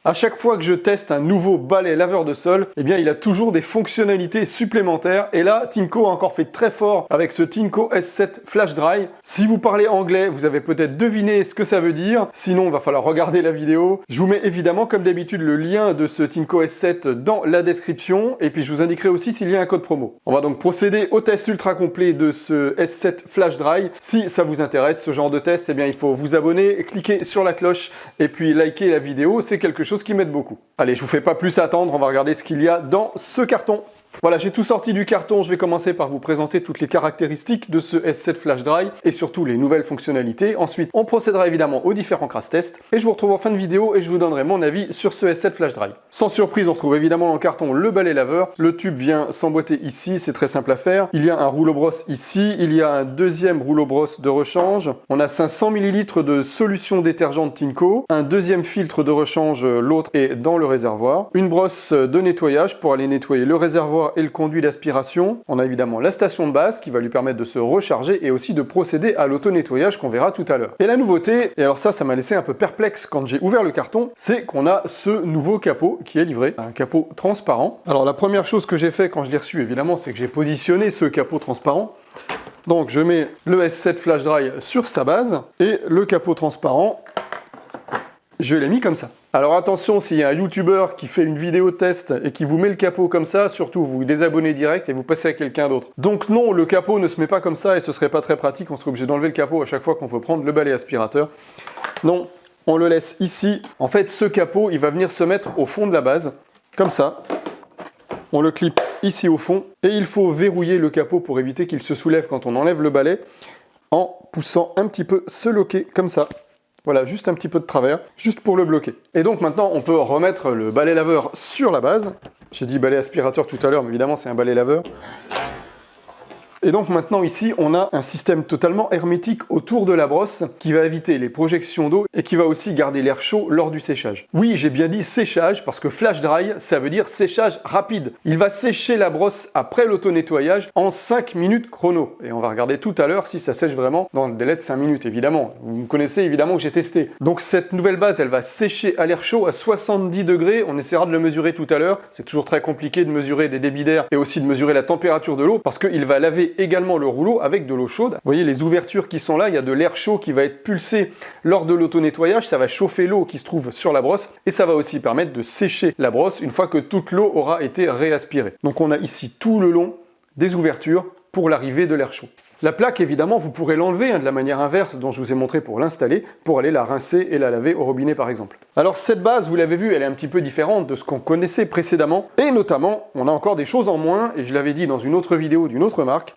À chaque fois que je teste un nouveau balai laveur de sol, eh bien il a toujours des fonctionnalités supplémentaires. Et là, Tinko a encore fait très fort avec ce Tinko S7 Flash Dry. Si vous parlez anglais, vous avez peut-être deviné ce que ça veut dire. Sinon, il va falloir regarder la vidéo. Je vous mets évidemment, comme d'habitude, le lien de ce Tinko S7 dans la description. Et puis je vous indiquerai aussi s'il y a un code promo. On va donc procéder au test ultra complet de ce S7 Flash Dry. Si ça vous intéresse, ce genre de test, eh bien il faut vous abonner, cliquer sur la cloche et puis liker la vidéo. C'est quelque chose qui m'aide beaucoup. Allez, je vous fais pas plus attendre, on va regarder ce qu'il y a dans ce carton. Voilà, j'ai tout sorti du carton, je vais commencer par vous présenter toutes les caractéristiques de ce S7 Flash Dry et surtout les nouvelles fonctionnalités. Ensuite, on procédera évidemment aux différents crash tests et je vous retrouve en fin de vidéo et je vous donnerai mon avis sur ce S7 Flash Dry. Sans surprise, on retrouve évidemment dans le carton le balai laveur. Le tube vient s'emboîter ici, c'est très simple à faire. Il y a un rouleau brosse ici, il y a un deuxième rouleau brosse de rechange. On a 500 ml de solution détergente Tinko, un deuxième filtre de rechange, l'autre est dans le réservoir, une brosse de nettoyage pour aller nettoyer le réservoir et le conduit d'aspiration. On a évidemment la station de base qui va lui permettre de se recharger et aussi de procéder à l'auto-nettoyage qu'on verra tout à l'heure. Et la nouveauté, et alors ça m'a laissé un peu perplexe quand j'ai ouvert le carton, c'est qu'on a ce nouveau capot qui est livré, un capot transparent. Alors la première chose que j'ai fait quand je l'ai reçu évidemment, c'est que j'ai positionné ce capot transparent. Donc je mets le S7 Flash Dry sur sa base et le capot transparent, je l'ai mis comme ça. Alors attention, s'il y a un YouTuber qui fait une vidéo test et qui vous met le capot comme ça, surtout vous vous désabonnez direct et vous passez à quelqu'un d'autre. Donc non, le capot ne se met pas comme ça et ce serait pas très pratique, on serait obligé d'enlever le capot à chaque fois qu'on veut prendre le balai aspirateur. Non, on le laisse ici. En fait, ce capot, il va venir se mettre au fond de la base, comme ça. On le clip ici au fond et il faut verrouiller le capot pour éviter qu'il se soulève quand on enlève le balai en poussant un petit peu ce loquet comme ça. Voilà, juste un petit peu de travers, juste pour le bloquer. Et donc maintenant, on peut remettre le balai laveur sur la base. J'ai dit balai aspirateur tout à l'heure, mais évidemment, c'est un balai laveur. Et donc maintenant ici, on a un système totalement hermétique autour de la brosse qui va éviter les projections d'eau et qui va aussi garder l'air chaud lors du séchage. Oui, j'ai bien dit séchage parce que Flash Dry, ça veut dire séchage rapide. Il va sécher la brosse après l'auto-nettoyage en 5 minutes chrono. Et on va regarder tout à l'heure si ça sèche vraiment dans le délai de 5 minutes, évidemment. Vous me connaissez évidemment que j'ai testé. Donc cette nouvelle base, elle va sécher à l'air chaud à 70 degrés. On essaiera de le mesurer tout à l'heure. C'est toujours très compliqué de mesurer des débits d'air et aussi de mesurer la température de l'eau parce qu'il va laver également le rouleau avec de l'eau chaude. Vous voyez les ouvertures qui sont là, il y a de l'air chaud qui va être pulsé lors de l'auto-nettoyage, ça va chauffer l'eau qui se trouve sur la brosse et ça va aussi permettre de sécher la brosse une fois que toute l'eau aura été réaspirée. Donc on a ici tout le long des ouvertures pour l'arrivée de l'air chaud. La plaque, évidemment, vous pourrez l'enlever de la manière inverse dont je vous ai montré pour l'installer, pour aller la rincer et la laver au robinet par exemple. Alors cette base, vous l'avez vu, elle est un petit peu différente de ce qu'on connaissait précédemment, et notamment, on a encore des choses en moins, et je l'avais dit dans une autre vidéo d'une autre marque,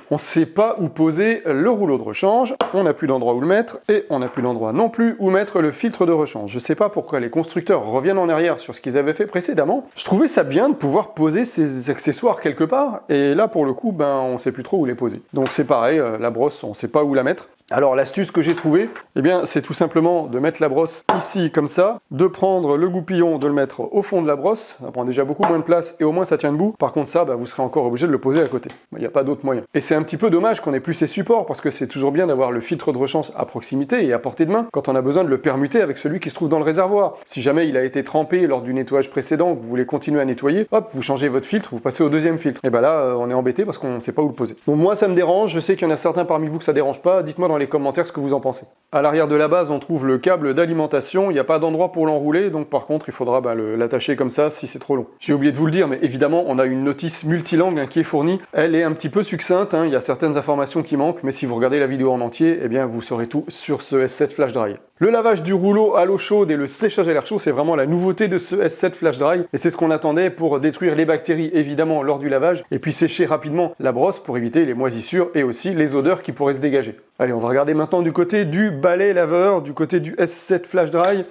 on ne sait pas où poser le rouleau de rechange, on n'a plus d'endroit où le mettre, et on n'a plus d'endroit non plus où mettre le filtre de rechange. Je ne sais pas pourquoi les constructeurs reviennent en arrière sur ce qu'ils avaient fait précédemment. Je trouvais ça bien de pouvoir poser ces accessoires quelque part, et là pour le coup, on ne sait plus trop où les poser. Donc c'est pareil, la brosse, on ne sait pas où la mettre. Alors l'astuce que j'ai trouvée, eh bien, c'est tout simplement de mettre la brosse ici comme ça, de prendre le goupillon, de le mettre au fond de la brosse, ça prend déjà beaucoup moins de place et au moins ça tient debout. Par contre ça, vous serez encore obligé de le poser à côté. Il n'y a pas d'autre moyen. Et c'est un petit peu dommage qu'on ait plus ces supports parce que c'est toujours bien d'avoir le filtre de rechange à proximité et à portée de main quand on a besoin de le permuter avec celui qui se trouve dans le réservoir. Si jamais il a été trempé lors du nettoyage précédent, que vous voulez continuer à nettoyer, hop, vous changez votre filtre, vous passez au deuxième filtre. Et là, on est embêté parce qu'on ne sait pas où le poser. Donc moi ça me dérange, je sais qu'il y en a certains parmi vous que ça dérange pas, dites-moi dans les commentaires ce que vous en pensez. À l'arrière de la base, on trouve le câble d'alimentation, il n'y a pas d'endroit pour l'enrouler, donc par contre, il faudra l'attacher comme ça si c'est trop long. J'ai oublié de vous le dire, mais évidemment, on a une notice multilangue qui est fournie. Elle est un petit peu succincte, il y a certaines informations qui manquent, mais si vous regardez la vidéo en entier, eh bien, vous saurez tout sur ce S7 Flash Dry. Le lavage du rouleau à l'eau chaude et le séchage à l'air chaud, c'est vraiment la nouveauté de ce S7 Flash Dry, et c'est ce qu'on attendait pour détruire les bactéries, évidemment, lors du lavage, et puis sécher rapidement la brosse pour éviter les moisissures et aussi les odeurs qui pourraient se dégager. Allez, on va regarder maintenant du côté du balai laveur, du côté du S7 Flash Dry.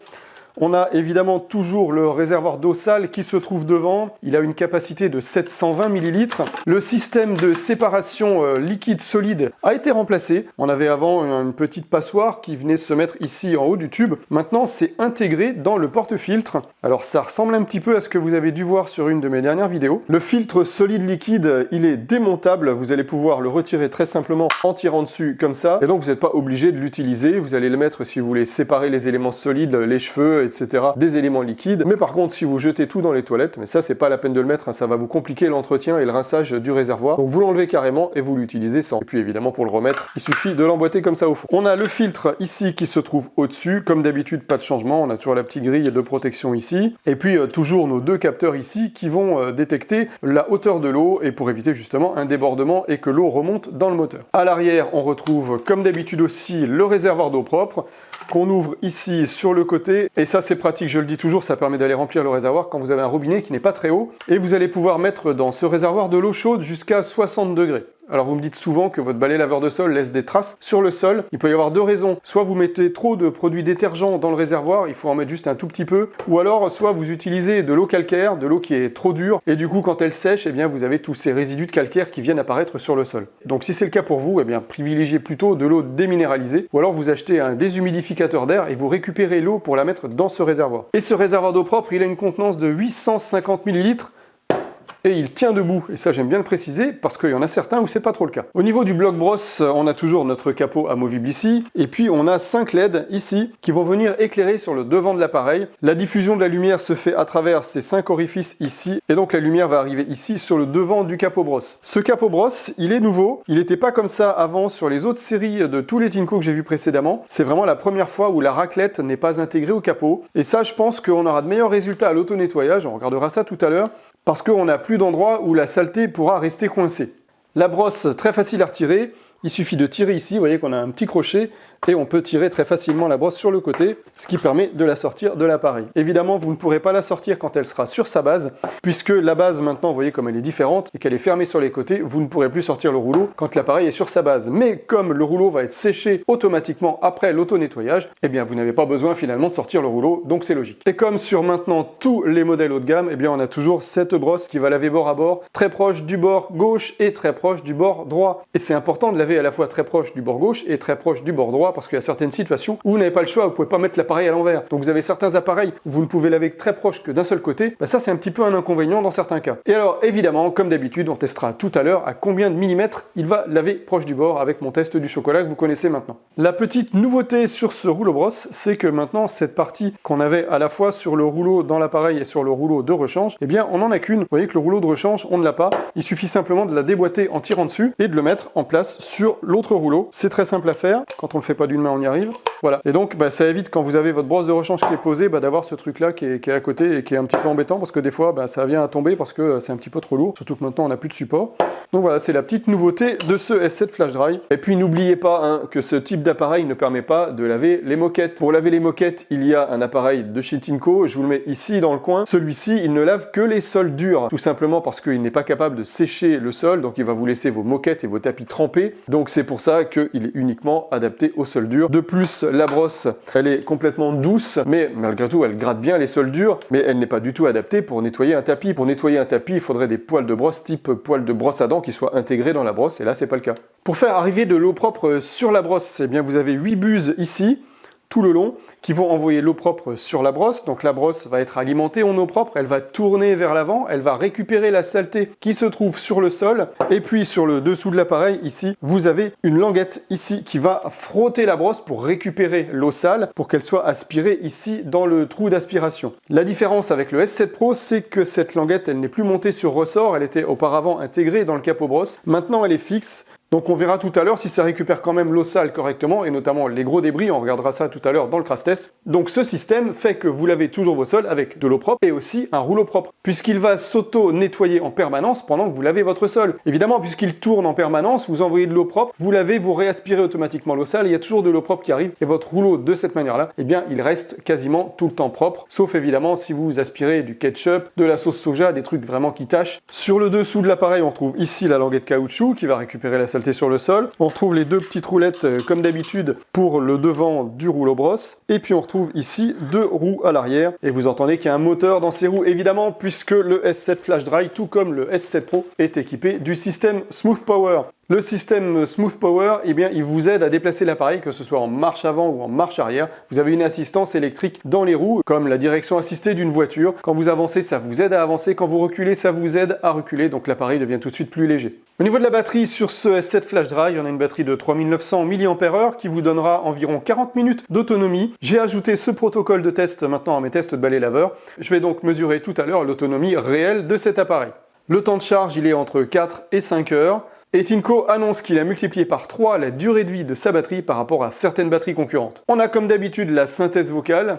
On a évidemment toujours le réservoir d'eau sale qui se trouve devant. Il a une capacité de 720 ml. Le système de séparation liquide-solide a été remplacé. On avait avant une petite passoire qui venait se mettre ici en haut du tube. Maintenant, c'est intégré dans le porte-filtre. Alors ça ressemble un petit peu à ce que vous avez dû voir sur une de mes dernières vidéos. Le filtre solide liquide, il est démontable. Vous allez pouvoir le retirer très simplement en tirant dessus comme ça. Et donc vous n'êtes pas obligé de l'utiliser. Vous allez le mettre si vous voulez séparer les éléments solides, les cheveux, etc., des éléments liquides. Mais par contre, si vous jetez tout dans les toilettes, mais ça, c'est pas la peine de le mettre, hein, ça va vous compliquer l'entretien et le rinçage du réservoir. Donc vous l'enlevez carrément et vous l'utilisez sans. Et puis évidemment, pour le remettre, il suffit de l'emboîter comme ça au fond. On a le filtre ici qui se trouve au-dessus. Comme d'habitude, pas de changement. On a toujours la petite grille de protection ici. Et puis toujours nos deux capteurs ici qui vont détecter la hauteur de l'eau et pour éviter justement un débordement et que l'eau remonte dans le moteur. À l'arrière, on retrouve comme d'habitude aussi le réservoir d'eau propre qu'on ouvre ici sur le côté. Et ça, c'est pratique, je le dis toujours, ça permet d'aller remplir le réservoir quand vous avez un robinet qui n'est pas très haut. Et vous allez pouvoir mettre dans ce réservoir de l'eau chaude jusqu'à 60 degrés. Alors vous me dites souvent que votre balai laveur de sol laisse des traces sur le sol. Il peut y avoir deux raisons. Soit vous mettez trop de produits détergents dans le réservoir, il faut en mettre juste un tout petit peu. Ou alors, soit vous utilisez de l'eau calcaire, de l'eau qui est trop dure. Et du coup, quand elle sèche, eh bien, vous avez tous ces résidus de calcaire qui viennent apparaître sur le sol. Donc si c'est le cas pour vous, eh bien, privilégiez plutôt de l'eau déminéralisée. Ou alors vous achetez un déshumidificateur d'air et vous récupérez l'eau pour la mettre dans ce réservoir. Et ce réservoir d'eau propre, il a une contenance de 850 ml. Et il tient debout, et ça j'aime bien le préciser, parce qu'il y en a certains où c'est pas trop le cas. Au niveau du bloc brosse, on a toujours notre capot amovible ici, et puis on a 5 LED ici, qui vont venir éclairer sur le devant de l'appareil. La diffusion de la lumière se fait à travers ces 5 orifices ici, et donc la lumière va arriver ici sur le devant du capot brosse. Ce capot brosse, il est nouveau, il n'était pas comme ça avant sur les autres séries de tous les Tinko que j'ai vus précédemment. C'est vraiment la première fois où la raclette n'est pas intégrée au capot, et ça je pense qu'on aura de meilleurs résultats à l'auto-nettoyage, on regardera ça tout à l'heure, parce qu'on n'a plus d'endroit où la saleté pourra rester coincée. La brosse, très facile à retirer, il suffit de tirer ici, vous voyez qu'on a un petit crochet, et on peut tirer très facilement la brosse sur le côté, ce qui permet de la sortir de l'appareil. Évidemment, vous ne pourrez pas la sortir quand elle sera sur sa base, puisque la base maintenant, vous voyez comme elle est différente, et qu'elle est fermée sur les côtés, vous ne pourrez plus sortir le rouleau quand l'appareil est sur sa base. Mais comme le rouleau va être séché automatiquement après l'auto-nettoyage, eh bien vous n'avez pas besoin finalement de sortir le rouleau, donc c'est logique. Et comme sur maintenant tous les modèles haut de gamme, eh bien on a toujours cette brosse qui va laver bord à bord, très proche du bord gauche et très proche du bord droit. Et c'est important de laver à la fois très proche du bord gauche et très proche du bord droit, parce qu'il y a certaines situations où vous n'avez pas le choix, vous ne pouvez pas mettre l'appareil à l'envers. Donc vous avez certains appareils où vous ne pouvez laver très proche que d'un seul côté. Ben ça c'est un petit peu un inconvénient dans certains cas. Et alors évidemment, comme d'habitude, on testera tout à l'heure à combien de millimètres il va laver proche du bord avec mon test du chocolat que vous connaissez maintenant. La petite nouveauté sur ce rouleau brosse, c'est que maintenant cette partie qu'on avait à la fois sur le rouleau dans l'appareil et sur le rouleau de rechange, eh bien on n'en a qu'une. Vous voyez que le rouleau de rechange, on ne l'a pas. Il suffit simplement de la déboîter en tirant dessus et de le mettre en place sur l'autre rouleau. C'est très simple à faire. Quand on le fait pas d'une main, on y arrive. Voilà. Et donc, ça évite quand vous avez votre brosse de rechange qui est posée, d'avoir ce truc-là qui est à côté et qui est un petit peu embêtant parce que des fois, ça vient à tomber parce que c'est un petit peu trop lourd. Surtout que maintenant, on n'a plus de support. Donc voilà, c'est la petite nouveauté de ce S7 Flash Dry. Et puis, n'oubliez pas que ce type d'appareil ne permet pas de laver les moquettes. Pour laver les moquettes, il y a un appareil de chez Tinko. Je vous le mets ici dans le coin. Celui-ci, il ne lave que les sols durs. Tout simplement parce qu'il n'est pas capable de sécher le sol. Donc, il va vous laisser vos moquettes et vos tapis trempés. Donc, c'est pour ça qu'il est uniquement adapté au sol dur. De plus, la brosse, elle est complètement douce, mais malgré tout, elle gratte bien les sols durs, mais elle n'est pas du tout adaptée pour nettoyer un tapis. Pour nettoyer un tapis, il faudrait des poils de brosse type poils de brosse à dents qui soient intégrés dans la brosse, et là, c'est pas le cas. Pour faire arriver de l'eau propre sur la brosse, eh bien, vous avez 8 buses ici, tout le long, qui vont envoyer l'eau propre sur la brosse. Donc la brosse va être alimentée en eau propre, elle va tourner vers l'avant, elle va récupérer la saleté qui se trouve sur le sol. Et puis sur le dessous de l'appareil, ici, vous avez une languette ici qui va frotter la brosse pour récupérer l'eau sale, pour qu'elle soit aspirée ici dans le trou d'aspiration. La différence avec le S7 Pro, c'est que cette languette, elle n'est plus montée sur ressort, elle était auparavant intégrée dans le capot brosse. Maintenant, elle est fixe. Donc on verra tout à l'heure si ça récupère quand même l'eau sale correctement, et notamment les gros débris, on regardera ça tout à l'heure dans le crash test. Donc ce système fait que vous lavez toujours vos sols avec de l'eau propre et aussi un rouleau propre, puisqu'il va s'auto-nettoyer en permanence pendant que vous lavez votre sol. Évidemment, puisqu'il tourne en permanence, vous envoyez de l'eau propre, vous lavez, vous réaspirez automatiquement l'eau sale, il y a toujours de l'eau propre qui arrive, et votre rouleau de cette manière-là, eh bien il reste quasiment tout le temps propre, sauf évidemment si vous aspirez du ketchup, de la sauce soja, des trucs vraiment qui tâchent. Sur le dessous de l'appareil, on retrouve ici la languette caoutchouc qui va récupérer la saleté sur le sol. On retrouve les deux petites roulettes comme d'habitude pour le devant du rouleau brosse. Et puis on retrouve ici 2 roues à l'arrière. Et vous entendez qu'il y a un moteur dans ces roues évidemment, puisque le S7 Flash Dry, tout comme le S7 Pro, est équipé du système Smooth Power. Le système Smooth Power, eh bien, il vous aide à déplacer l'appareil, que ce soit en marche avant ou en marche arrière. Vous avez une assistance électrique dans les roues, comme la direction assistée d'une voiture. Quand vous avancez, ça vous aide à avancer. Quand vous reculez, ça vous aide à reculer. Donc l'appareil devient tout de suite plus léger. Au niveau de la batterie, sur ce S7 Flash Dry, on a une batterie de 3900 mAh qui vous donnera environ 40 minutes d'autonomie. J'ai ajouté ce protocole de test maintenant à mes tests de balai laveur. Je vais donc mesurer tout à l'heure l'autonomie réelle de cet appareil. Le temps de charge, il est entre 4 et 5 heures. Et Tinko annonce qu'il a multiplié par 3 la durée de vie de sa batterie par rapport à certaines batteries concurrentes. On a comme d'habitude la synthèse vocale.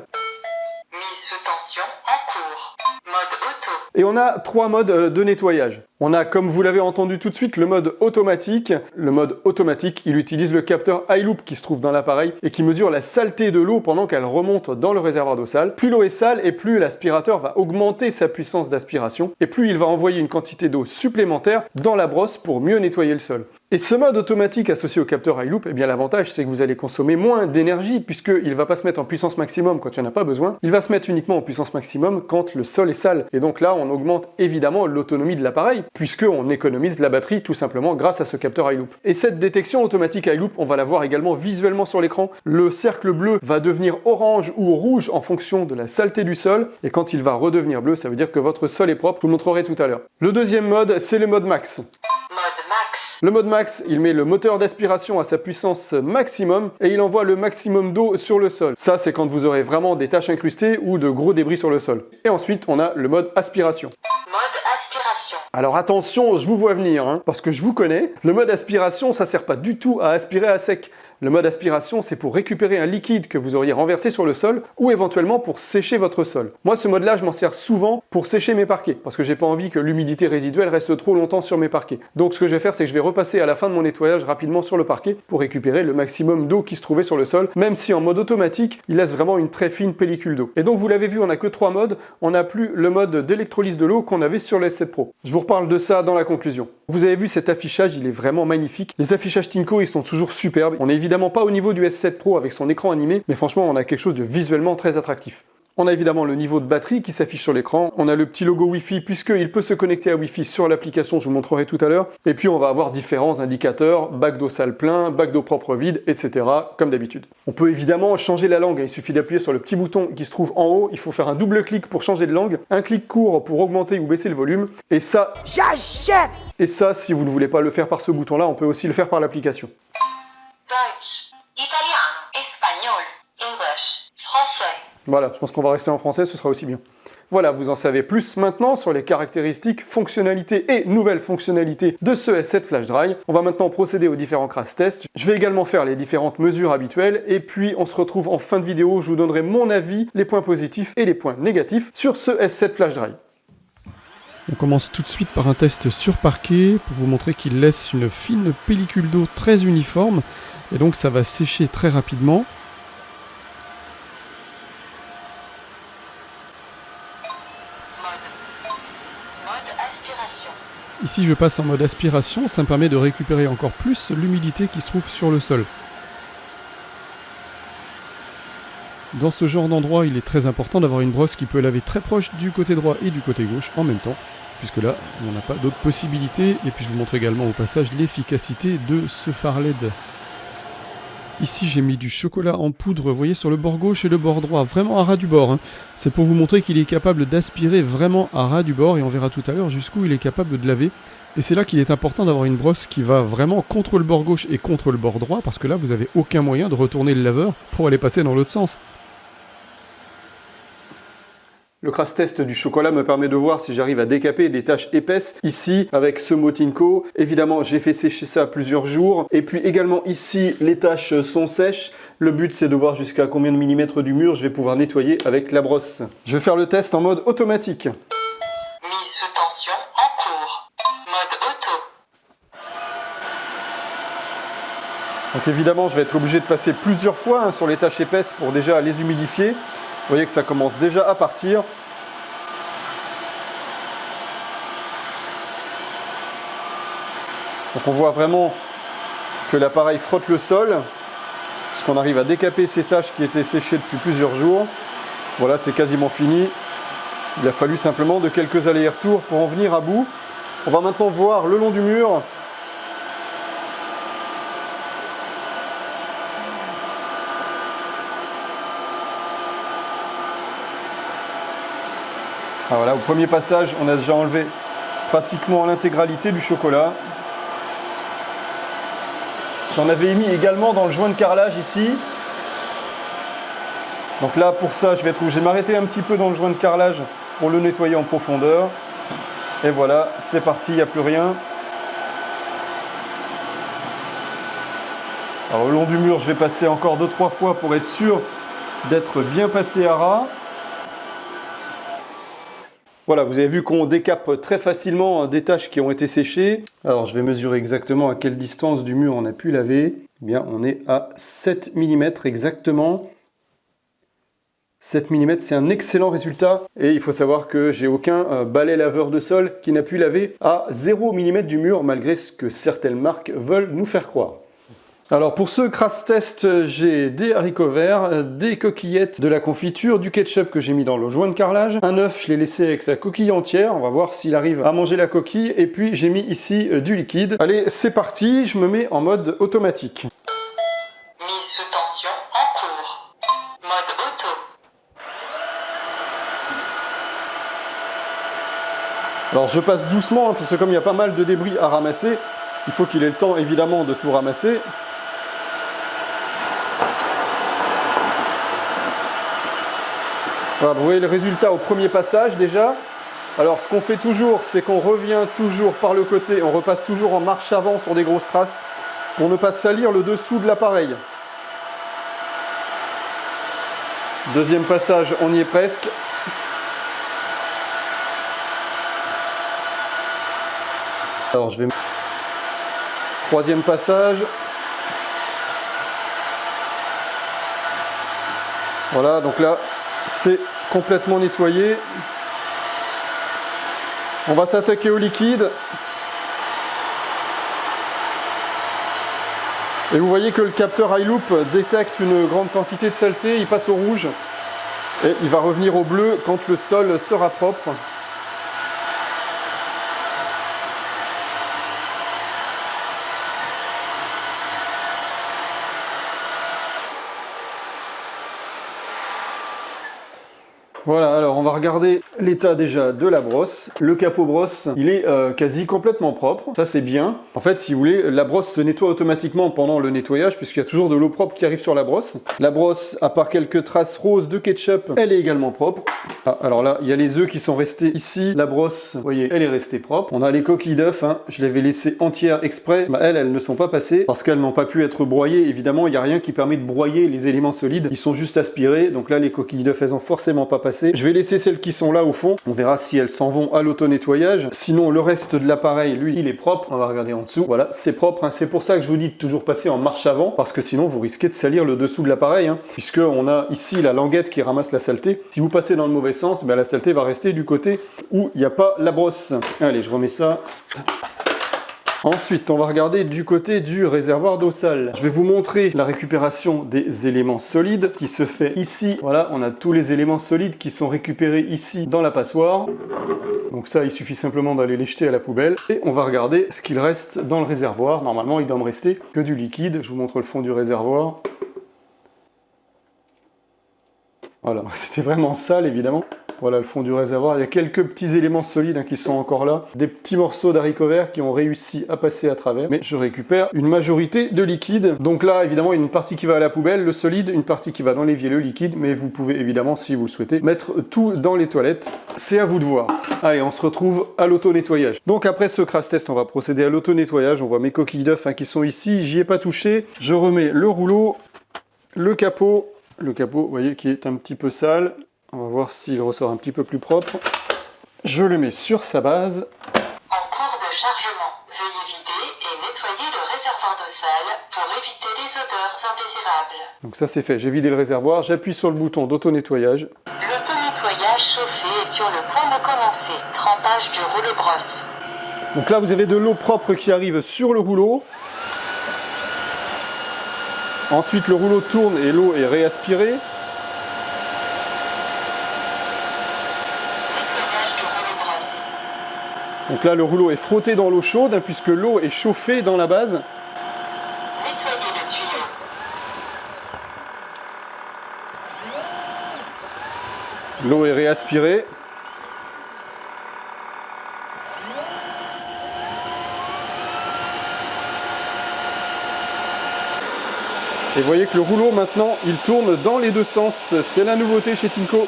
Mise sous tension en cours. Mode auto. Et on a 3 modes de nettoyage. On a, comme vous l'avez entendu tout de suite, le mode automatique. Le mode automatique, il utilise le capteur iLoop qui se trouve dans l'appareil et qui mesure la saleté de l'eau pendant qu'elle remonte dans le réservoir d'eau sale. Plus l'eau est sale et plus l'aspirateur va augmenter sa puissance d'aspiration et plus il va envoyer une quantité d'eau supplémentaire dans la brosse pour mieux nettoyer le sol. Et ce mode automatique associé au capteur iLoop, eh bien l'avantage c'est que vous allez consommer moins d'énergie puisqu'il ne va pas se mettre en puissance maximum quand il n'y en a pas besoin, il va se mettre uniquement en puissance maximum quand le sol est sale. Et donc là on augmente évidemment l'autonomie de l'appareil puisqu'on économise la batterie tout simplement grâce à ce capteur iLoop. Et cette détection automatique iLoop, on va la voir également visuellement sur l'écran. Le cercle bleu va devenir orange ou rouge en fonction de la saleté du sol et quand il va redevenir bleu, ça veut dire que votre sol est propre, je vous le montrerai tout à l'heure. Le deuxième mode, c'est le mode max. Mode max. Le mode max, il met le moteur d'aspiration à sa puissance maximum et il envoie le maximum d'eau sur le sol. Ça, c'est quand vous aurez vraiment des taches incrustées ou de gros débris sur le sol. Et ensuite, on a le mode aspiration. Mode aspiration. Alors attention, je vous vois venir, parce que je vous connais. Le mode aspiration, ça sert pas du tout à aspirer à sec. Le mode aspiration, c'est pour récupérer un liquide que vous auriez renversé sur le sol ou éventuellement pour sécher votre sol. Moi, ce mode-là, je m'en sers souvent pour sécher mes parquets parce que j'ai pas envie que l'humidité résiduelle reste trop longtemps sur mes parquets. Donc, ce que je vais faire, c'est que je vais repasser à la fin de mon nettoyage rapidement sur le parquet pour récupérer le maximum d'eau qui se trouvait sur le sol, même si en mode automatique, il laisse vraiment une très fine pellicule d'eau. Et donc, vous l'avez vu, on n'a que 3 modes. On n'a plus le mode d'électrolyse de l'eau qu'on avait sur le S7 Pro. Je vous reparle de ça dans la conclusion. Vous avez vu cet affichage, il est vraiment magnifique. Les affichages Tinko, ils sont toujours superbes. On est évidemment pas au niveau du S7 Pro avec son écran animé, mais franchement, on a quelque chose de visuellement très attractif. On a évidemment le niveau de batterie qui s'affiche sur l'écran. On a le petit logo Wi-Fi puisqu'il peut se connecter à Wi-Fi sur l'application, je vous montrerai tout à l'heure. Et puis on va avoir différents indicateurs, bac d'eau sale plein, bac d'eau propre vide, etc. comme d'habitude. On peut évidemment changer la langue. Il suffit d'appuyer sur le petit bouton qui se trouve en haut. Il faut faire un double clic pour changer de langue, un clic court pour augmenter ou baisser le volume. Et ça, J'achète. et ça, si vous ne voulez pas le faire par ce bouton-là, on peut aussi le faire par l'application. Deutsch. Italiano. Espagnol. English. Français. Voilà, je pense qu'on va rester en français, ce sera aussi bien. Voilà, vous en savez plus maintenant sur les caractéristiques, fonctionnalités et nouvelles fonctionnalités de ce S7 Flash Dry. On va maintenant procéder aux différents crash tests. Je vais également faire les différentes mesures habituelles et puis on se retrouve en fin de vidéo. Je vous donnerai mon avis, les points positifs et les points négatifs sur ce S7 Flash Dry. On commence tout de suite par un test sur parquet pour vous montrer qu'il laisse une fine pellicule d'eau très uniforme et donc ça va sécher très rapidement. Ici je passe en mode aspiration, ça me permet de récupérer encore plus l'humidité qui se trouve sur le sol. Dans ce genre d'endroit, il est très important d'avoir une brosse qui peut laver très proche du côté droit et du côté gauche en même temps, puisque là, on n'a pas d'autres possibilités. Et puis je vous montre également au passage l'efficacité de ce fard LED. Ici, j'ai mis du chocolat en poudre, vous voyez, sur le bord gauche et le bord droit, vraiment à ras du bord. C'est pour vous montrer qu'il est capable d'aspirer vraiment à ras du bord, et on verra tout à l'heure jusqu'où il est capable de laver. Et c'est là qu'il est important d'avoir une brosse qui va vraiment contre le bord gauche et contre le bord droit, parce que là, vous n'avez aucun moyen de retourner le laveur pour aller passer dans l'autre sens. Le crash test du chocolat me permet de voir si j'arrive à décaper des taches épaisses. Ici, avec ce mot Tinko, évidemment, j'ai fait sécher ça plusieurs jours. Et puis également ici, les taches sont sèches. Le but, c'est de voir jusqu'à combien de millimètres du mur je vais pouvoir nettoyer avec la brosse. Je vais faire le test en mode automatique. Mise sous tension en cours. Mode auto. Donc évidemment, je vais être obligé de passer plusieurs fois sur les taches épaisses pour déjà les humidifier. Vous voyez que ça commence déjà à partir. Donc on voit vraiment que l'appareil frotte le sol, puisqu'on arrive à décaper ces taches qui étaient séchées depuis plusieurs jours. Voilà, c'est quasiment fini. Il a fallu simplement de quelques allers-retours pour en venir à bout. On va maintenant voir le long du mur. Ah voilà, au premier passage, on a déjà enlevé pratiquement l'intégralité du chocolat. J'en avais mis également dans le joint de carrelage ici. Donc là, pour ça, je vais m'arrêter un petit peu dans le joint de carrelage pour le nettoyer en profondeur. Et voilà, c'est parti, il n'y a plus rien. Alors, au long du mur, je vais passer encore 2-3 fois pour être sûr d'être bien passé à ras. Voilà, vous avez vu qu'on décape très facilement des tâches qui ont été séchées. Alors, je vais mesurer exactement à quelle distance du mur on a pu laver. Eh bien, on est à 7 mm exactement. 7 mm, c'est un excellent résultat. Et il faut savoir que j'ai aucun balai laveur de sol qui n'a pu laver à 0 mm du mur, malgré ce que certaines marques veulent nous faire croire. Alors pour ce crash test, j'ai des haricots verts, des coquillettes, de la confiture, du ketchup que j'ai mis dans le joint de carrelage, un œuf, je l'ai laissé avec sa coquille entière, on va voir s'il arrive à manger la coquille, et puis j'ai mis ici du liquide. Allez, c'est parti, je me mets en mode automatique. Mise sous tension en cours. Mode auto. Alors je passe doucement, hein, parce que comme il y a pas mal de débris à ramasser, il faut qu'il ait le temps évidemment de tout ramasser. Voilà, vous voyez le résultat au premier passage déjà. Alors ce qu'on fait toujours, c'est qu'on revient toujours par le côté, on repasse toujours en marche avant sur des grosses traces pour ne pas salir le dessous de l'appareil. Deuxième passage, on y est presque. Alors je vais... Troisième passage. Voilà, donc là, c'est complètement nettoyé. On va s'attaquer au liquide. Et vous voyez que le capteur iLoop détecte une grande quantité de saleté, il passe au rouge. Et il va revenir au bleu quand le sol sera propre. Voilà, alors on va regarder l'état déjà de la brosse. Le capot brosse, il est quasi complètement propre, ça c'est bien. En fait, si vous voulez, la brosse se nettoie automatiquement pendant le nettoyage puisqu'il y a toujours de l'eau propre qui arrive sur la brosse. La brosse, à part quelques traces roses de ketchup, elle est également propre. Ah, alors là, il y a les œufs qui sont restés ici. La brosse, vous voyez, elle est restée propre. On a les coquilles d'œufs, hein. Je les avais laissées entières exprès. Bah, elles ne sont pas passées parce qu'elles n'ont pas pu être broyées. Évidemment, il n'y a rien qui permet de broyer les éléments solides. Ils sont juste aspirés. Donc là, les coquilles d'œufs, elles ont forcément pas passé. Je vais laisser celles qui sont là au fond. On verra si elles s'en vont à l'auto-nettoyage. Sinon, le reste de l'appareil, lui, il est propre. On va regarder en dessous. Voilà, c'est propre, hein. C'est pour ça que je vous dis de toujours passer en marche avant, parce que sinon, vous risquez de salir le dessous de l'appareil, hein, puisqu'on a ici la languette qui ramasse la saleté. Si vous passez dans le mauvais sens, ben, la saleté va rester du côté où il n'y a pas la brosse. Allez, je remets ça. Ensuite, on va regarder du côté du réservoir d'eau sale. Je vais vous montrer la récupération des éléments solides qui se fait ici. Voilà, on a tous les éléments solides qui sont récupérés ici dans la passoire. Donc ça, il suffit simplement d'aller les jeter à la poubelle. Et on va regarder ce qu'il reste dans le réservoir. Normalement, il doit me rester que du liquide. Je vous montre le fond du réservoir. Voilà, c'était vraiment sale, évidemment. Voilà le fond du réservoir. Il y a quelques petits éléments solides, hein, qui sont encore là. Des petits morceaux d'haricots verts qui ont réussi à passer à travers. Mais je récupère une majorité de liquide. Donc là, évidemment, il y a une partie qui va à la poubelle, le solide, une partie qui va dans l'évier, le liquide. Mais vous pouvez évidemment, si vous le souhaitez, mettre tout dans les toilettes. C'est à vous de voir. Allez, on se retrouve à l'auto-nettoyage. Donc après ce crash test, on va procéder à l'auto-nettoyage. On voit mes coquilles d'œufs, hein, qui sont ici. J'y ai pas touché. Je remets le rouleau, le capot. Le capot, vous voyez, qui est un petit peu sale. On va voir s'il ressort un petit peu plus propre. Je le mets sur sa base. En cours de chargement, veuillez vider et nettoyer le réservoir d'eau sale pour éviter les odeurs indésirables. Donc ça c'est fait, j'ai vidé le réservoir, j'appuie sur le bouton d'auto-nettoyage. L'auto-nettoyage chauffé est sur le point de commencer. Trempage du rouleau brosse. Donc là vous avez de l'eau propre qui arrive sur le rouleau. Ensuite le rouleau tourne et l'eau est réaspirée. Donc là, le rouleau est frotté dans l'eau chaude, hein, puisque l'eau est chauffée dans la base. Nettoyez le tuyau. L'eau est réaspirée. Et vous voyez que le rouleau maintenant, il tourne dans les deux sens. C'est la nouveauté chez Tinko.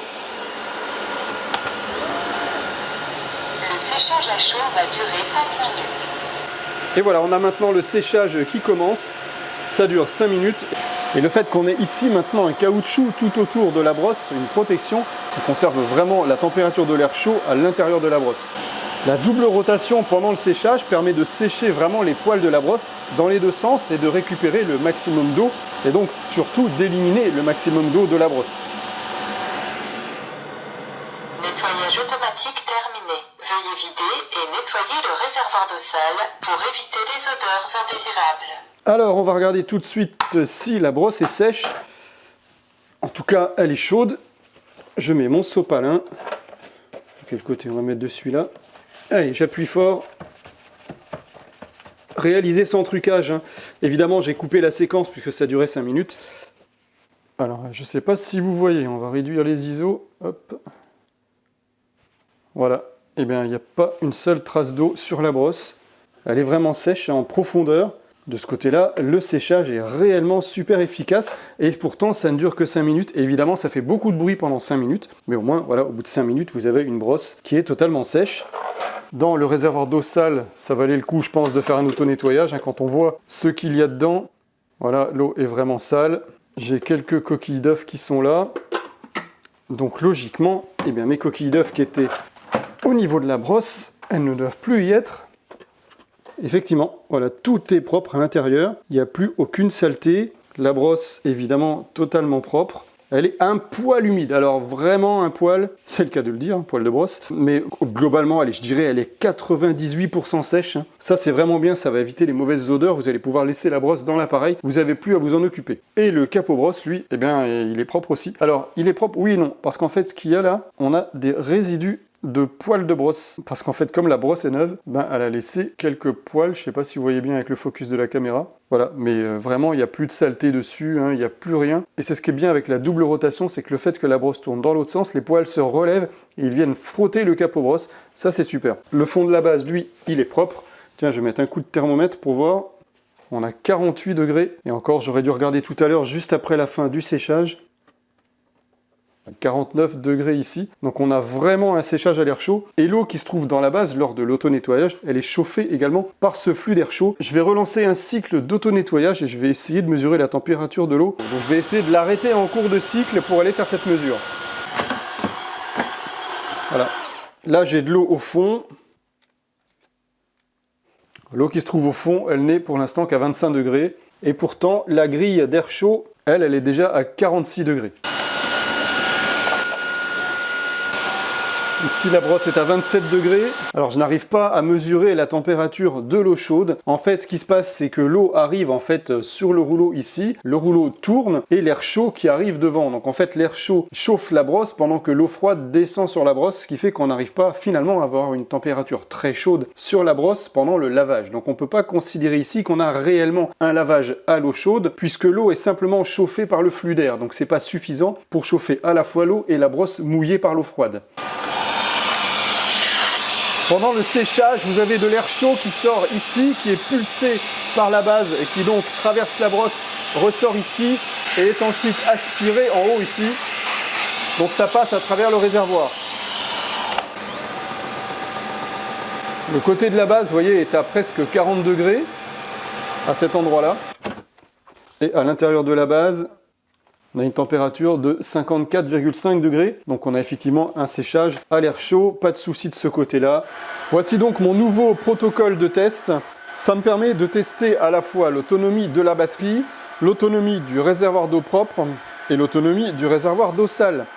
Le séchage à chaud va durer 5 minutes. Et voilà, on a maintenant le séchage qui commence. Ça dure 5 minutes. Et le fait qu'on ait ici maintenant un caoutchouc tout autour de la brosse, une protection, qui conserve vraiment la température de l'air chaud à l'intérieur de la brosse. La double rotation pendant le séchage permet de sécher vraiment les poils de la brosse dans les deux sens et de récupérer le maximum d'eau et donc surtout d'éliminer le maximum d'eau de la brosse. Nettoyage automatique terminé. Veuillez vider et nettoyer le réservoir d'eau sale pour éviter les odeurs indésirables. Alors, on va regarder tout de suite si la brosse est sèche. En tout cas, elle est chaude. Je mets mon sopalin. De quel côté on va mettre de celui-là? Allez, j'appuie fort. Réaliser sans trucage. Hein. Évidemment, j'ai coupé la séquence puisque ça durait 5 minutes. Alors, je ne sais pas si vous voyez. On va réduire les ISO. Hop. Voilà. Eh bien, il n'y a pas une seule trace d'eau sur la brosse. Elle est vraiment sèche en profondeur. De ce côté-là, le séchage est réellement super efficace et pourtant ça ne dure que 5 minutes. Et évidemment, ça fait beaucoup de bruit pendant 5 minutes, mais au moins, voilà, au bout de 5 minutes, vous avez une brosse qui est totalement sèche. Dans le réservoir d'eau sale, ça valait le coup, je pense, de faire un auto-nettoyage. Hein, quand on voit ce qu'il y a dedans, voilà, l'eau est vraiment sale. J'ai quelques coquilles d'œufs qui sont là. Donc logiquement, eh bien, mes coquilles d'œufs qui étaient au niveau de la brosse, elles ne doivent plus y être. Effectivement, voilà, tout est propre à l'intérieur, il n'y a plus aucune saleté. La brosse, évidemment, totalement propre. Elle est un poil humide, alors vraiment un poil, c'est le cas de le dire, un poil de brosse. Mais globalement, allez, je dirais, elle est 98% sèche. Ça, c'est vraiment bien, ça va éviter les mauvaises odeurs. Vous allez pouvoir laisser la brosse dans l'appareil, vous n'avez plus à vous en occuper. Et le capot brosse, lui, eh bien, il est propre aussi. Alors, il est propre, oui et non, parce qu'en fait, ce qu'il y a là, on a des résidus de poils de brosse, parce qu'en fait comme la brosse est neuve, ben, elle a laissé quelques poils, je sais pas si vous voyez bien avec le focus de la caméra, voilà, mais vraiment il n'y a plus de saleté dessus, hein, il n'y a plus rien, et c'est ce qui est bien avec la double rotation, c'est que le fait que la brosse tourne dans l'autre sens, les poils se relèvent, et ils viennent frotter le capot brosse, ça c'est super. Le fond de la base, lui, il est propre, tiens je vais mettre un coup de thermomètre pour voir, on a 48 degrés, et encore j'aurais dû regarder tout à l'heure juste après la fin du séchage, 49 degrés ici, donc on a vraiment un séchage à l'air chaud et l'eau qui se trouve dans la base lors de l'auto-nettoyage, elle est chauffée également par ce flux d'air chaud. Je vais relancer un cycle d'auto-nettoyage et je vais essayer de mesurer la température de l'eau. Donc je vais essayer de l'arrêter en cours de cycle pour aller faire cette mesure. Voilà, là j'ai de l'eau au fond. L'eau qui se trouve au fond, elle n'est pour l'instant qu'à 25 degrés et pourtant la grille d'air chaud, elle est déjà à 46 degrés. Ici, la brosse est à 27 degrés. Alors, je n'arrive pas à mesurer la température de l'eau chaude. En fait, ce qui se passe, c'est que l'eau arrive en fait sur le rouleau ici. Le rouleau tourne et l'air chaud qui arrive devant. Donc, en fait, l'air chaud chauffe la brosse pendant que l'eau froide descend sur la brosse, ce qui fait qu'on n'arrive pas finalement à avoir une température très chaude sur la brosse pendant le lavage. Donc, on ne peut pas considérer ici qu'on a réellement un lavage à l'eau chaude puisque l'eau est simplement chauffée par le flux d'air. Donc, c'est pas suffisant pour chauffer à la fois l'eau et la brosse mouillée par l'eau froide. Pendant le séchage, vous avez de l'air chaud qui sort ici, qui est pulsé par la base et qui donc traverse la brosse, ressort ici et est ensuite aspiré en haut ici. Donc ça passe à travers le réservoir. Le côté de la base, vous voyez, est à presque 40 degrés à cet endroit-là. Et à l'intérieur de la base, on a une température de 54,5 degrés. Donc on a effectivement un séchage à l'air chaud, pas de souci de ce côté-là. Voici donc mon nouveau protocole de test. Ça me permet de tester à la fois l'autonomie de la batterie, l'autonomie du réservoir d'eau propre et l'autonomie du réservoir d'eau sale.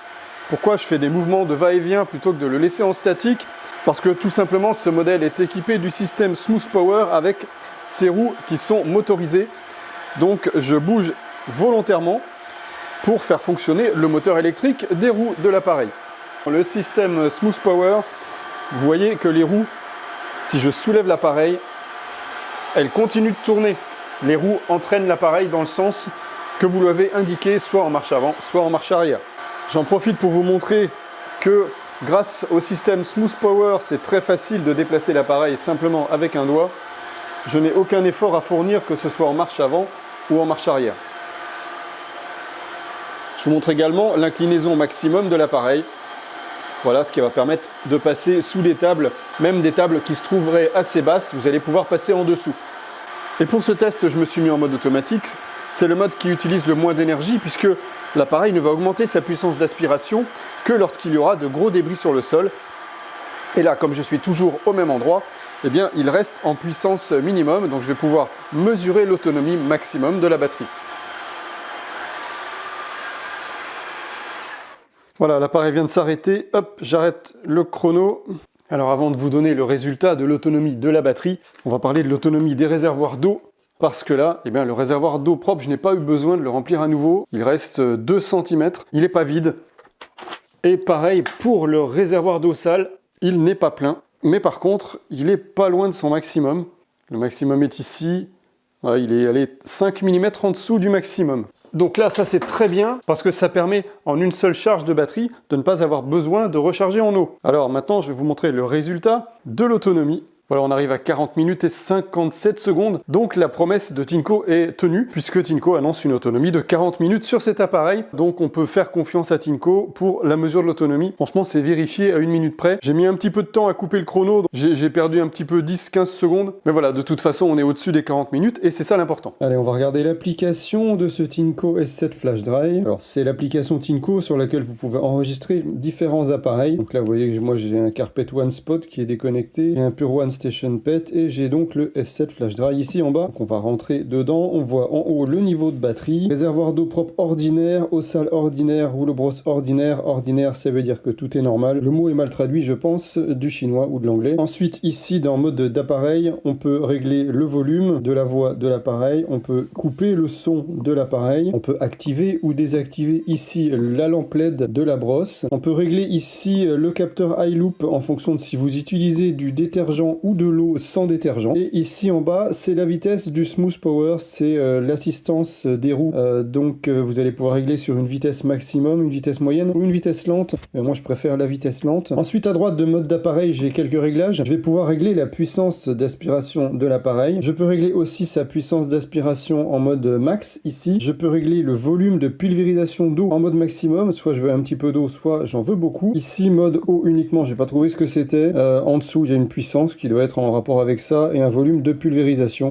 Pourquoi je fais des mouvements de va-et-vient plutôt que de le laisser en statique? Parce que tout simplement ce modèle est équipé du système Smooth Power avec ses roues qui sont motorisées. Donc je bouge volontairement pour faire fonctionner le moteur électrique des roues de l'appareil. Le système Smooth Power, vous voyez que les roues, si je soulève l'appareil, elles continuent de tourner. Les roues entraînent l'appareil dans le sens que vous l'avez indiqué, soit en marche avant, soit en marche arrière. J'en profite pour vous montrer que grâce au système Smooth Power, c'est très facile de déplacer l'appareil simplement avec un doigt. Je n'ai aucun effort à fournir, que ce soit en marche avant ou en marche arrière. Je vous montre également l'inclinaison maximum de l'appareil. Voilà, ce qui va permettre de passer sous des tables, même des tables qui se trouveraient assez basses, vous allez pouvoir passer en dessous. Et pour ce test, je me suis mis en mode automatique. C'est le mode qui utilise le moins d'énergie puisque l'appareil ne va augmenter sa puissance d'aspiration que lorsqu'il y aura de gros débris sur le sol. Et là, comme je suis toujours au même endroit, eh bien, il reste en puissance minimum, donc je vais pouvoir mesurer l'autonomie maximum de la batterie. Voilà, l'appareil vient de s'arrêter. Hop, j'arrête le chrono. Alors avant de vous donner le résultat de l'autonomie de la batterie, on va parler de l'autonomie des réservoirs d'eau. Parce que là, eh bien, le réservoir d'eau propre, je n'ai pas eu besoin de le remplir à nouveau. Il reste 2 cm, il n'est pas vide. Et pareil pour le réservoir d'eau sale, il n'est pas plein. Mais par contre, il est pas loin de son maximum. Le maximum est ici. Voilà, il est allé 5 mm en dessous du maximum. Donc là, ça c'est très bien parce que ça permet en une seule charge de batterie de ne pas avoir besoin de recharger en eau. Alors maintenant, je vais vous montrer le résultat de l'autonomie. Voilà, on arrive à 40 minutes et 57 secondes. Donc la promesse de Tinko est tenue puisque Tinko annonce une autonomie de 40 minutes sur cet appareil. Donc on peut faire confiance à Tinko pour la mesure de l'autonomie. Franchement, c'est vérifié à 1 minute près. J'ai mis un petit peu de temps à couper le chrono. J'ai perdu un petit peu 10-15 secondes. Mais voilà, de toute façon, on est au-dessus des 40 minutes et c'est ça l'important. Allez, on va regarder l'application de ce Tinko S7 Flash Dry. Alors c'est l'application Tinko sur laquelle vous pouvez enregistrer différents appareils. Donc là, vous voyez que moi j'ai un Carpet One Spot qui est déconnecté et un Pure One Station Pet et j'ai donc le S7 Flash Dry ici en bas. Donc on va rentrer dedans, on voit en haut le niveau de batterie, réservoir d'eau propre ordinaire, eau sale ordinaire, rouleau brosse ordinaire. Ordinaire, ça veut dire que tout est normal. Le mot est mal traduit, je pense, du chinois ou de l'anglais. Ensuite, ici dans mode d'appareil, on peut régler le volume de la voix de l'appareil, on peut couper le son de l'appareil, on peut activer ou désactiver ici la lampe LED de la brosse. On peut régler ici le capteur iLoop en fonction de si vous utilisez du détergent ou de l'eau sans détergent. Et ici en bas, c'est la vitesse du Smooth Power, c'est l'assistance des roues. Donc vous allez pouvoir régler sur une vitesse maximum, une vitesse moyenne ou une vitesse lente. Moi je préfère la vitesse lente. Ensuite à droite de mode d'appareil, j'ai quelques réglages. Je vais pouvoir régler la puissance d'aspiration de l'appareil. Je peux régler aussi sa puissance d'aspiration en mode max ici. Je peux régler le volume de pulvérisation d'eau en mode maximum. Soit je veux un petit peu d'eau, soit j'en veux beaucoup. Ici mode eau uniquement, j'ai pas trouvé ce que c'était. En dessous il y a une puissance qui doit être en rapport avec ça et un volume de pulvérisation.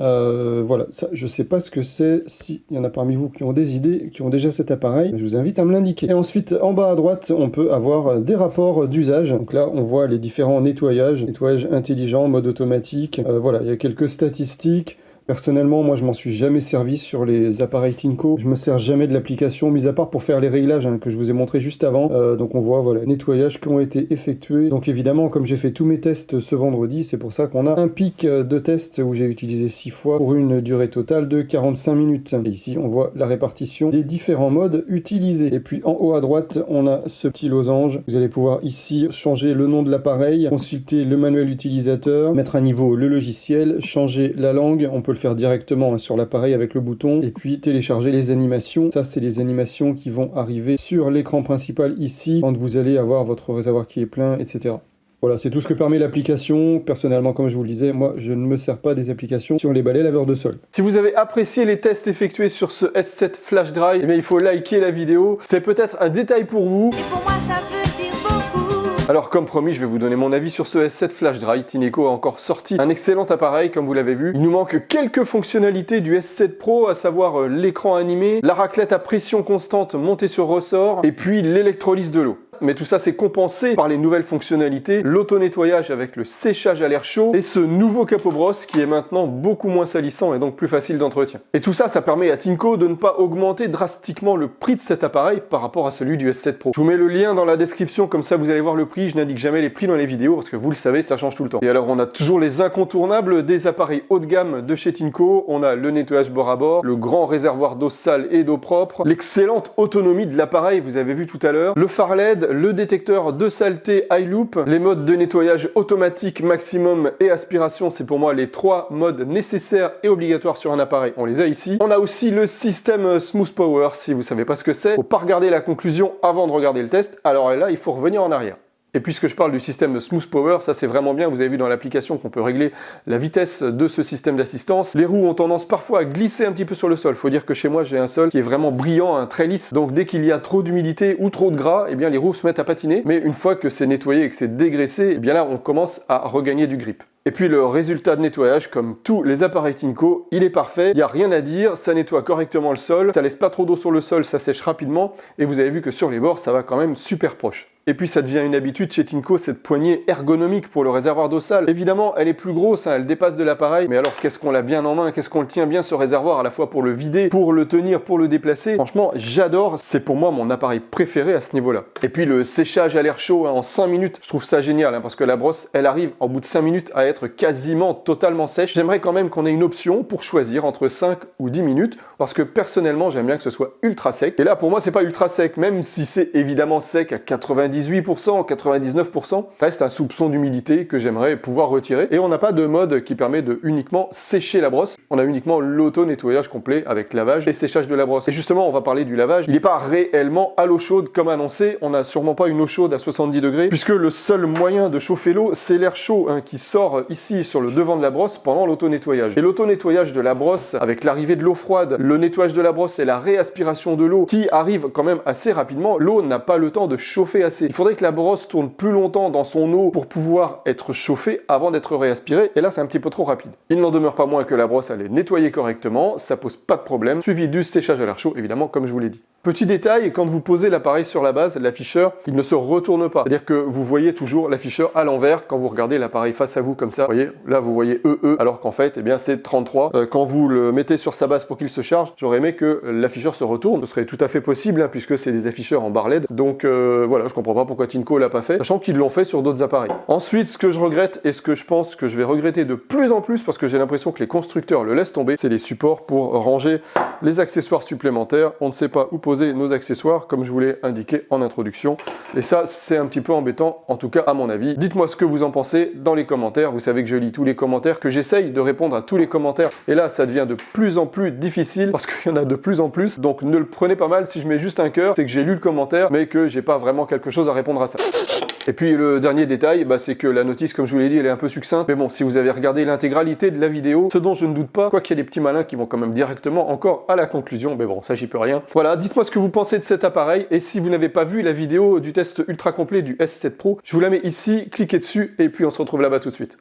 Voilà, ça je sais pas ce que c'est. Si il y en a parmi vous qui ont des idées, qui ont déjà cet appareil, je vous invite à me l'indiquer. Et ensuite en bas à droite, on peut avoir des rapports d'usage. Donc là on voit les différents nettoyage intelligent, mode automatique. Voilà, il y a quelques statistiques. Personnellement, moi, je m'en suis jamais servi sur les appareils Tinko. Je me sers jamais de l'application, mis à part pour faire les réglages que je vous ai montré juste avant. Donc on voit, voilà, les nettoyages qui ont été effectués. Donc évidemment, comme j'ai fait tous mes tests ce vendredi, c'est pour ça qu'on a un pic de test où j'ai utilisé 6 fois pour une durée totale de 45 minutes. Et ici, on voit la répartition des différents modes utilisés. Et puis en haut à droite, on a ce petit losange. Vous allez pouvoir ici changer le nom de l'appareil, consulter le manuel utilisateur, mettre à niveau le logiciel, changer la langue. On peut le faire directement sur l'appareil avec le bouton et puis télécharger les animations. Ça, c'est les animations qui vont arriver sur l'écran principal ici quand vous allez avoir votre réservoir qui est plein, etc. Voilà, c'est tout ce que permet l'application. Personnellement, comme je vous le disais, moi, je ne me sers pas des applications sur les balais laveurs de sol. Si vous avez apprécié les tests effectués sur ce S7 Flash Dry, eh bien, il faut liker la vidéo. C'est peut-être un détail pour vous. Et pour moi, ça veut dire beaucoup. Alors comme promis, je vais vous donner mon avis sur ce S7 Flash Dry. Tinko a encore sorti un excellent appareil, comme vous l'avez vu. Il nous manque quelques fonctionnalités du S7 Pro, à savoir l'écran animé, la raclette à pression constante montée sur ressort, et puis l'électrolyse de l'eau. Mais tout ça, c'est compensé par les nouvelles fonctionnalités, l'auto-nettoyage avec le séchage à l'air chaud et ce nouveau capot brosse qui est maintenant beaucoup moins salissant et donc plus facile d'entretien. Et tout ça, ça permet à Tinko de ne pas augmenter drastiquement le prix de cet appareil par rapport à celui du S7 Pro. Je vous mets le lien dans la description, comme ça vous allez voir le prix. Je n'indique jamais les prix dans les vidéos parce que vous le savez, ça change tout le temps. Et alors, on a toujours les incontournables des appareils haut de gamme de chez Tinko. On a le nettoyage bord à bord, le grand réservoir d'eau sale et d'eau propre, l'excellente autonomie de l'appareil, vous avez vu tout à l'heure, le phare LED, le détecteur de saleté iLoop, les modes de nettoyage automatique maximum et aspiration, c'est pour moi les 3 modes nécessaires et obligatoires sur un appareil, on les a ici. On a aussi le système Smooth Power, si vous savez pas ce que c'est, faut pas regarder la conclusion avant de regarder le test, alors là il faut revenir en arrière. Et puisque je parle du système Smooth Power, ça c'est vraiment bien, vous avez vu dans l'application qu'on peut régler la vitesse de ce système d'assistance. Les roues ont tendance parfois à glisser un petit peu sur le sol. Faut dire que chez moi j'ai un sol qui est vraiment brillant, très lisse, donc dès qu'il y a trop d'humidité ou trop de gras, eh bien les roues se mettent à patiner. Mais une fois que c'est nettoyé et que c'est dégraissé, eh bien là on commence à regagner du grip. Et puis le résultat de nettoyage, comme tous les appareils Tinko, il est parfait, il n'y a rien à dire, ça nettoie correctement le sol, ça laisse pas trop d'eau sur le sol, ça sèche rapidement, et vous avez vu que sur les bords, ça va quand même super proche. Et puis ça devient une habitude chez Tinko, cette poignée ergonomique pour le réservoir d'eau sale. Évidemment, elle est plus grosse, elle dépasse de l'appareil, mais alors qu'est-ce qu'on l'a bien en main, qu'est-ce qu'on le tient bien ce réservoir, à la fois pour le vider, pour le tenir, pour le déplacer. Franchement, j'adore, c'est pour moi mon appareil préféré à ce niveau-là. Et puis le séchage à l'air chaud en 5 minutes, je trouve ça génial, parce que la brosse, elle arrive en bout de 5 minutes à être quasiment totalement sèche. J'aimerais quand même qu'on ait une option pour choisir entre 5 ou 10 minutes, parce que personnellement, j'aime bien que ce soit ultra sec. Et là, pour moi, c'est pas ultra sec, même si c'est évidemment sec à 98%, 99%, reste un soupçon d'humidité que j'aimerais pouvoir retirer. Et on n'a pas de mode qui permet de uniquement sécher la brosse. On a uniquement l'auto-nettoyage complet avec lavage et séchage de la brosse. Et justement, on va parler du lavage. Il n'est pas réellement à l'eau chaude comme annoncé. On n'a sûrement pas une eau chaude à 70 degrés, puisque le seul moyen de chauffer l'eau, c'est l'air chaud qui sort ici sur le devant de la brosse pendant l'auto-nettoyage. Et l'auto-nettoyage de la brosse, avec l'arrivée de l'eau froide, le nettoyage de la brosse et la réaspiration de l'eau qui arrive quand même assez rapidement, l'eau n'a pas le temps de chauffer assez. Il faudrait que la brosse tourne plus longtemps dans son eau pour pouvoir être chauffée avant d'être réaspirée, et là c'est un petit peu trop rapide. Il n'en demeure pas moins que la brosse elle est nettoyée correctement, ça pose pas de problème, suivi du séchage à l'air chaud évidemment comme je vous l'ai dit. Petit détail, quand vous posez l'appareil sur la base, l'afficheur, il ne se retourne pas. C'est-à-dire que vous voyez toujours l'afficheur à l'envers quand vous regardez l'appareil face à vous comme ça. Vous voyez, là vous voyez EE, alors qu'en fait, eh bien c'est 33. Quand vous le mettez sur sa base pour qu'il se charge, j'aurais aimé que l'afficheur se retourne. Ce serait tout à fait possible, puisque c'est des afficheurs en bar LED. Donc voilà, je comprends pas pourquoi Tinko l'a pas fait, sachant qu'ils l'ont fait sur d'autres appareils. Ensuite, ce que je regrette et ce que je pense que je vais regretter de plus en plus, parce que j'ai l'impression que les constructeurs le laissent tomber, c'est les supports pour ranger les accessoires supplémentaires. On ne sait pas où poser nos accessoires, comme je vous l'ai indiqué en introduction. Et ça, c'est un petit peu embêtant, en tout cas à mon avis. Dites-moi ce que vous en pensez dans les commentaires. Vous savez que je lis tous les commentaires, que j'essaye de répondre à tous les commentaires. Et là, ça devient de plus en plus difficile, parce qu'il y en a de plus en plus. Donc ne le prenez pas mal si je mets juste un cœur, c'est que j'ai lu le commentaire, mais que j'ai pas vraiment quelque chose à répondre à ça. Et puis le dernier détail, c'est que la notice, comme je vous l'ai dit, elle est un peu succincte. Mais bon, si vous avez regardé l'intégralité de la vidéo, ce dont je ne doute pas, quoi qu'il y ait des petits malins qui vont quand même directement encore à la conclusion, mais bon, ça j'y peux rien. Voilà, dites-moi ce que vous pensez de cet appareil, et si vous n'avez pas vu la vidéo du test ultra complet du S7 Pro, je vous la mets ici, cliquez dessus, et puis on se retrouve là-bas tout de suite.